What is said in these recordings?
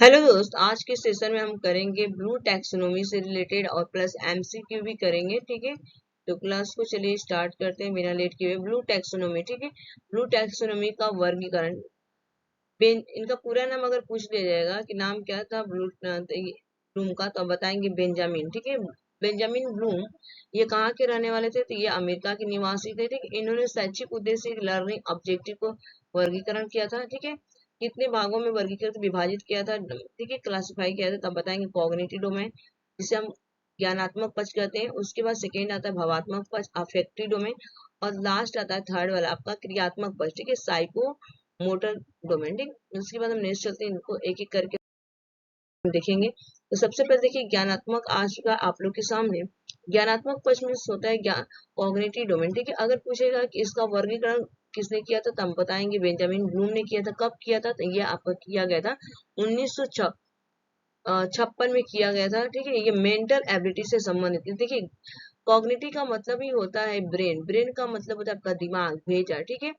Hello दोस्त, आज के सेशन में हम करेंगे ब्लू टैक्सोनॉमी से रिलेटेड और प्लस एमसीक्यू भी करेंगे। ठीक है, तो क्लास को चलिए स्टार्ट करते हैं बिना लेट किए। ब्लू टैक्सोनॉमी, ठीक है, ब्लू टैक्सोनॉमी का वर्गीकरण। इनका पूरा नाम अगर पूछ लिया जाएगा कि नाम क्या था ब्लूम का, तो आप बताएंगे बेंजामिन। ठीक है, बेंजामिन ब्लूम ये कहाँ के रहने वाले थे? तो ये अमेरिका के निवासी थे। ठीक है, इन्होंने शैक्षिक उद्देश्य लर्निंग ऑब्जेक्टिव को वर्गीकरण किया था। ठीक है, कितने भागों में वर्गीकृत विभाजित किया था? ठीक है, क्लासिफाई किया था। तब बताएंगे कॉग्निटिव डोमेन, जिसे हम ज्ञानात्मक पक्ष कहते हैं। उसके बाद सेकेंड आता है भावात्मक पक्ष, अफेक्टिव डोमेन, और लास्ट आता है थर्ड वाला आपका क्रियात्मक पक्ष। ठीक है, साइको मोटर डोमेन। ठीक, उसके बाद हम नेक्स्ट चलते हैं, इनको एक एक करके देखेंगे। तो सबसे पहले देखिए ज्ञानात्मक आ चुका आप लोग के सामने। ज्ञानात्मक पक्ष में होता है ज्ञान कॉग्निटिव डोमेन। ठीक है, अगर पूछेगा कि इसका वर्गीकरण किसने किया था, तो हम बताएंगे बेंजामिन ब्लूम ने किया था। कब किया था? तो ये आपका किया गया था 1956 में किया गया था। ठीक है, ये मेंटल एबिलिटी से संबंधित है। देखिए, कॉग्निटिव का मतलब ही होता है ब्रेन, ब्रेन का मतलब होता है आपका दिमाग, भेजा। ठीक है,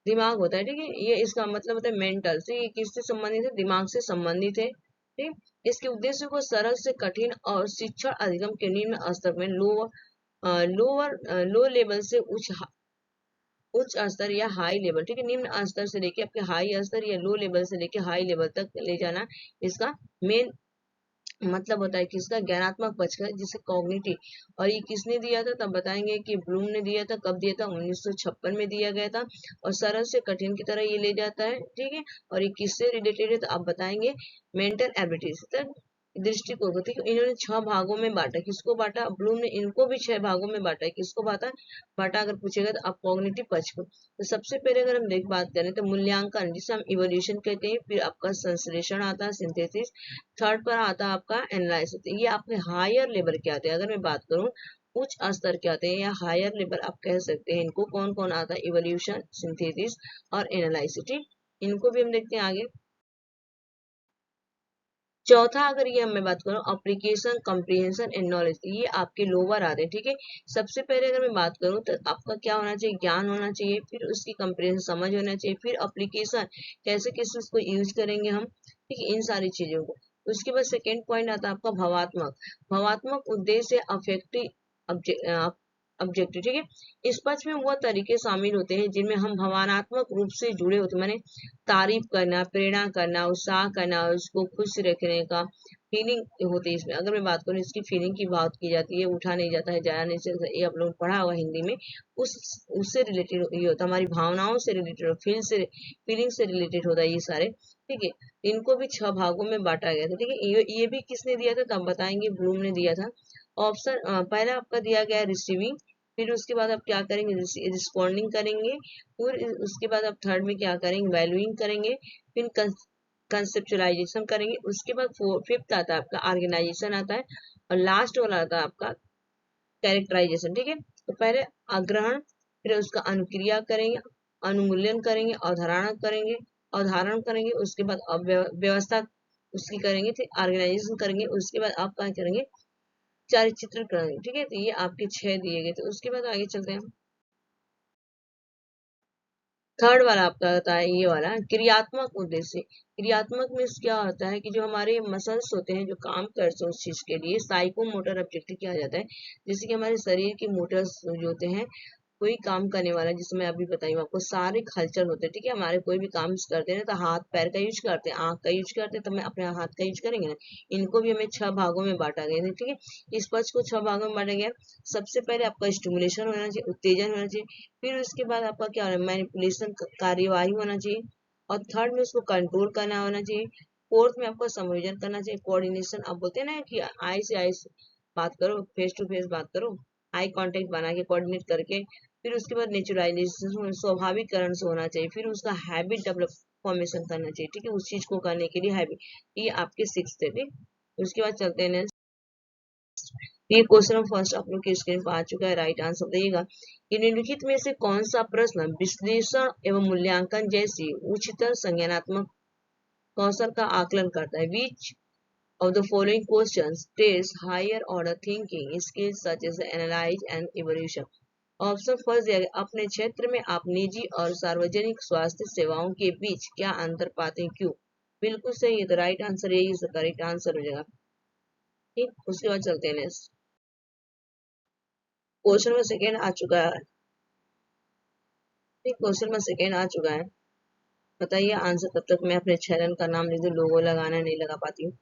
दिमाग होता है। ठीक है, ये इसका मतलब होता है मेंटल से, ये किससे संबंधित है? दिमाग से संबंधित है। ठीक, इसके उद्देश्य को सरल से कठिन और शिक्षण अधिगम के निम्न स्तर में लो लेवल से उच्च स्तर या हाई लेवल। ठीक है, निम्न स्तर से लेके आपके हाई स्तर या लो लेवल से लेके हाई लेवल तक ले जाना, इसका मेन मतलब होता है कि इसका ज्ञानात्मक पक्ष का, जिसे कॉग्निटिव। और ये किसने दिया था? तब बताएंगे कि ब्लूम ने दिया था। कब दिया था? 1956 में दिया गया था। और सरल से कठिन की तरह ये ले जाता है। ठीक है, और ये किससे रिलेटेड है? तो आप बताएंगे मेंटल एबिलिटीज तक दृष्टिकोण को। ठीक है, इन्होंने 6 भागों में बांटा। किसको बांटा? ब्लूम ने इनको भी 6 भागों में बांटा है। किसको बांटा बांटा अगर पूछेगा तो आप कॉग्निटिव पक्ष को। तो सबसे पहले अगर हम देख बात करें तो मूल्यांकन, जिसे हम इवोल्यूशन कहते हैं। फिर आपका संश्लेषण आता है, सिंथेसिस। थर्ड पर आता है आपका एनालाइसिस। ये आपके हायर लेवल के आते हैं। अगर मैं बात करूं उच्च स्तर के आते हैं या हायर लेवल आप कह सकते हैं इनको। कौन कौन आता है? इवोल्यूशन, सिंथेसिस और एनालाइसिस। ठीक, इनको भी हम देखते हैं आगे। चौथा अगर ये मैं बात करूं अप्लीकेशन, कम्प्रीहेंशन एंड नॉलेज, ये आपके लोअर आते हैं। ठीक है, सबसे पहले अगर मैं बात करूं तो आपका क्या होना चाहिए? ज्ञान होना चाहिए। फिर उसकी कम्प्रीहेंशन, समझ होना चाहिए। फिर अप्लीकेशन, कैसे किस उसको यूज करेंगे हम। ठीक है, इन सारी चीजों को। उसके बाद सेकेंड पॉइंट आता है आपका भावात्मक। भावात्मक उद्देश्य अफेक्टिव ऑब्जेक्टिव। ठीक है, इस पक्ष में वह तरीके शामिल होते हैं जिनमें हम भावनात्मक रूप से जुड़े होते हैं। माने तारीफ करना, प्रेरणा करना, उत्साह करना, उसको खुश रखने का फीलिंग होती है इसमें। अगर मैं बात करूँ इसकी फीलिंग की बात की जाती है, उठा नहीं जाता है, जाया नहीं सकता, ये आप लोग पढ़ा हुआ हिंदी में। उस उससे रिलेटेड ये होता है, हमारी भावनाओं से रिलेटेड, फीलिंग से रिलेटेड होता है ये सारे। ठीक है, इनको भी 6 भागों में बांटा गया था। ठीक है, ये भी किसने दिया था? तब बताएंगे ब्लूम ने दिया था। ऑप्शन पहला आपका दिया गया रिसीविंग। फिर उसके बाद आप क्या करेंगे? रिस्पॉन्डिंग करेंगे। फिर उसके बाद आप थर्ड में क्या करेंगे? वैल्यूइंग करेंगे। फिर कंसेप्चुलाइजेशन करेंगे। उसके बाद फिफ्थ आता है आपका ऑर्गेनाइजेशन आता है। और लास्ट वाला आता है आपका कैरेक्टराइजेशन। ठीक है, तो पहले आग्रहण, फिर उसका अनुक्रिया करेंगे, अनुमूल्यन करेंगे, अवधारण करेंगे। उसके बाद व्यवस्था उसकी करेंगे। फिर ऑर्गेनाइजेशन करेंगे। उसके बाद आप क्या करेंगे? चारित्र करेंगे। ठीक है, तो ये आपके 6 दिए गए थे। उसके बाद आगे चलते हैं। थर्ड वाला आपका होता है ये वाला क्रियात्मक उद्देश्य। क्रियात्मक में क्या होता है कि जो हमारे मसल्स होते हैं जो काम करते हैं उस चीज के लिए, साइको मोटर ऑब्जेक्टिव किया जाता है। जैसे कि हमारे शरीर के मोटर्स जो होते हैं, कोई काम करने वाला, जिसमें मैं अभी बताई हूँ आपको, सारे हलचल होते हैं। ठीक है, हमारे कोई भी काम करते हैं तो हाथ पैर का यूज करते हैं, आंख का यूज करते हैं, तो मैं अपने हाथ का यूज करेंगे ना। इनको भी हमें 6 भागों में बांटा गया है। ठीक है, इस पक्ष को 6 भागों में बांटा गया। सबसे पहले आपका स्टिमुलेशन होना चाहिए, उत्तेजन होना चाहिए। फिर उसके बाद आपका क्या होना है? मैनिपुलेशन, कार्यवाही होना चाहिए। और थर्ड में उसको कंट्रोल करना होना चाहिए। फोर्थ में आपको समायोजन करना चाहिए, कोऑर्डिनेशन। आप बोलते हैं ना कि आई से आई बात करो, फेस टू फेस बात करो, आई कांटेक्ट बना के कोऑर्डिनेट करके। फिर उसके बाद नेचुरलाइजेशन, स्वाभाविकरण से होना चाहिए। फिर उसका हैबिट डेवलप फॉर्मेशन करना चाहिए। ठीक है, उस चीज को करने के लिए हैबिट। ये आपके 6 थे। ठीक, उसके बाद चलते हैं next। ये क्वेश्चन फर्स्ट आप लोग की स्क्रीन पर आ चुका है। राइट आंसर बताइएगा। निम्नलिखित में से कौन सा प्रश्न विश्लेषण एवं मूल्यांकन जैसी उच्चतर संज्ञानात्मक कौशल का आकलन करता है? विच of the following questions test higher order thinking skills such as analyze and evaluation? Option first दिया गया, अपने क्षेत्र में आप निजी और सार्वजनिक स्वास्थ्य सेवाओं के बीच क्या अंतर पाते हैं? क्यों? बिल्कुल सही है, तो राइट आंसर यही इसका करेक्ट आंसर हो जाएगा। ठीक, उसके बाद चलते हैं नेक्स्ट। क्वेश्चन नंबर सेकेंड आ चुका है। ठीक, क्वेश्चन नंबर सेकेंड आ चुका है। बताइए आंसर, तब तक मैं अपने चैनल का नाम लिख दूं, लोगो लगाना नहीं लगा पाती हूँ।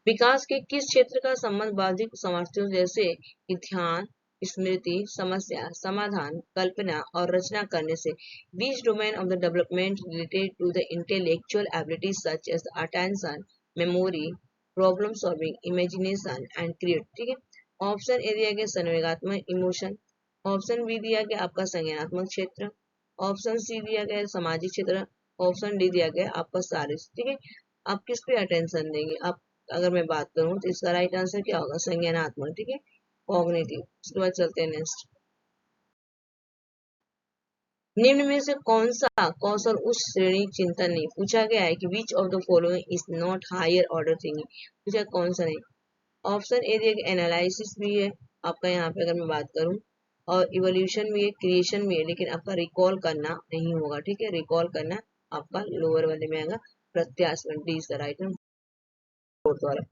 विकास के किस क्षेत्र का संबंध बौद्धिक सामर्थ्यों जैसे कि ध्यान, स्मृति, समस्या समाधान, कल्पना और रचना करने से? Which domain of the development related to the intellectual abilities such as attention, memory, problem solving, imagination and creativity? ठीक है, ऑप्शन ए दिया गया संवेगात्मक इमोशन, ऑप्शन बी दिया गया आपका संज्ञानात्मक क्षेत्र, ऑप्शन सी दिया गया सामाजिक क्षेत्र, ऑप्शन डी दिया गया आपका शारीरिक। ठीक है, आप किस पे अटेंशन देंगे? आप, अगर मैं बात करूं तो इसका राइट आंसर क्या होगा? संज्ञानात्मक। ठीक है, कॉग्निटिव। उसके बाद चलते हैं नेक्स्ट। निम्न में से कौन सा कौशल उच्च श्रेणी चिंतन नहीं? पूछा गया है कि which of the following is not higher order thinking, पूछा कौन सा नहीं। ऑप्शन ए दिया एनालिसिस भी है आपका, यहाँ पे अगर मैं बात करूं, और इवोल्यूशन भी है, क्रिएशन भी है, लेकिन आपका रिकॉल करना नहीं होगा। ठीक है, रिकॉल करना आपका लोअर वाले में आएगा, प्रत्यास्मरण। D is the right answer, fourth वाला।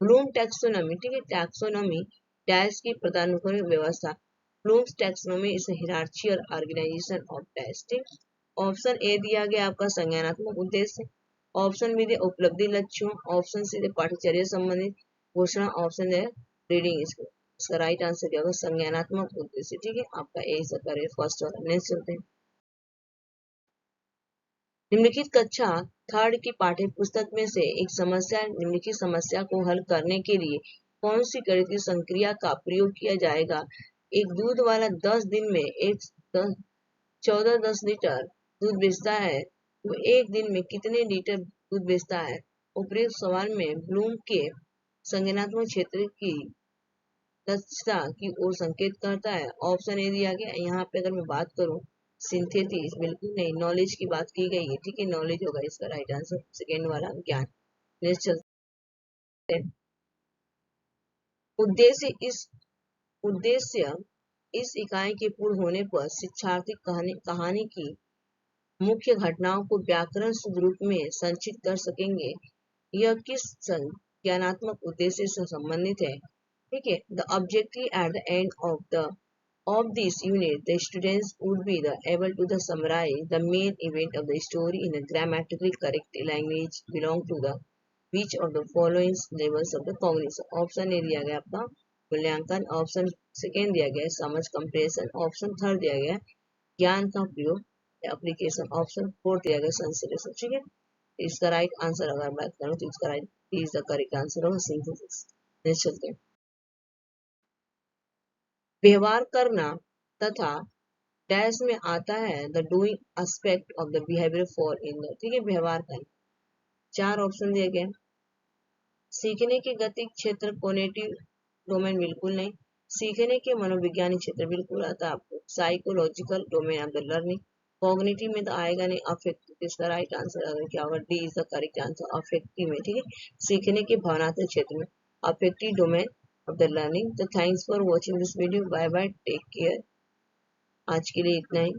ब्लूम टैक्सोनॉमी, ठीक है, टैक्सोनॉमी डैश की पदानुक्रमिक व्यवस्था। ब्लूम्स टैक्सोनॉमी इज हियरार्ची और ऑर्गेनाइजेशन ऑफ डैश। ठीक, ऑप्शन ए दिया गया आपका संज्ञानात्मक उद्देश्य, ऑप्शन बी दिया उपलब्धि लक्ष्यों, ऑप्शन सी दिया पाठ्यचर्या संबंधित घोषणा, ऑप्शन है रीडिंग स्किल। इसका राइट आंसर क्या होगा? संज्ञानात्मक उद्देश्य। ठीक है, आपका ए इज करेक्ट, फर्स्ट वाला। नेक्स्ट चलते हैं। निम्नलिखित कक्षा थर्ड की पाठ्य पुस्तक में से एक समस्या, निम्नलिखित समस्या को हल करने के लिए कौन सी गणितीय संक्रिया का प्रयोग किया जाएगा? एक दूध वाला 10 दिन में 14-10 लीटर दूध बेचता है, वो एक दिन में कितने लीटर दूध बेचता है? उपयुक्त सवाल में ब्लूम के संज्ञानात्मक क्षेत्र की दक्षता की ओर संकेत करता है। ऑप्शन ए दिया गया, यहाँ पे अगर मैं बात करूं सिंथेसिस, बिल्कुल नहीं, नॉलेज की बात की गई है। ठीक है, नॉलेज होगा इसका राइट आंसर, सेकेंड वाला ज्ञान। नेक्स्ट चलते हैं। उद्देश्य इस उद्देश्य इस इकाई के पूर्ण होने पर शिक्षार्थी कहानी की मुख्य घटनाओं को व्याकरण शुद्ध रूप में संचित कर सकेंगे। यह किस ज्ञानात्मक उद्देश्य से संबंधित है? ठीक है, the objective at the end of this unit, the students would be able to summarize the main event of the story in a grammatically correct language belong to the which of the following levels of the cognition? Option A दिया गया आपका मूल्यांकन, option second दिया गया समझ compression, option third दिया गया ज्ञान का प्रयोग एप्लीकेशन, ऑप्शन फोर्थ दिया गया संश्लेषण। ठीक है, इसका राइट आंसर अगर बात करूं तो इसका right is the correct answer होगा सिंथेसिस। नेक्स्ट चलते हैं। व्यवहार करना तथा डैश में आता है the doing aspect of the behaviour for in the. ठीक है, व्यवहार करना, चार ऑप्शन दिए गए। सीखने के गतिक क्षेत्र कोग्निटिव डोमेन बिल्कुल नहीं, सीखने के मनोविज्ञानिक क्षेत्र बिल्कुल आता है आपको, psychological domain of the learning. Cognitive में तो आएगा नहीं, अफेक्टिव। इसका राइट आंसर अगर क्या होगा? D is the correct answer, affective में। ठीक है, सीखने के भावनात्मक क्षेत्र में, affective domain of the learning. तो thanks for watching this video, bye bye, take care. आज के लिए इतना ही।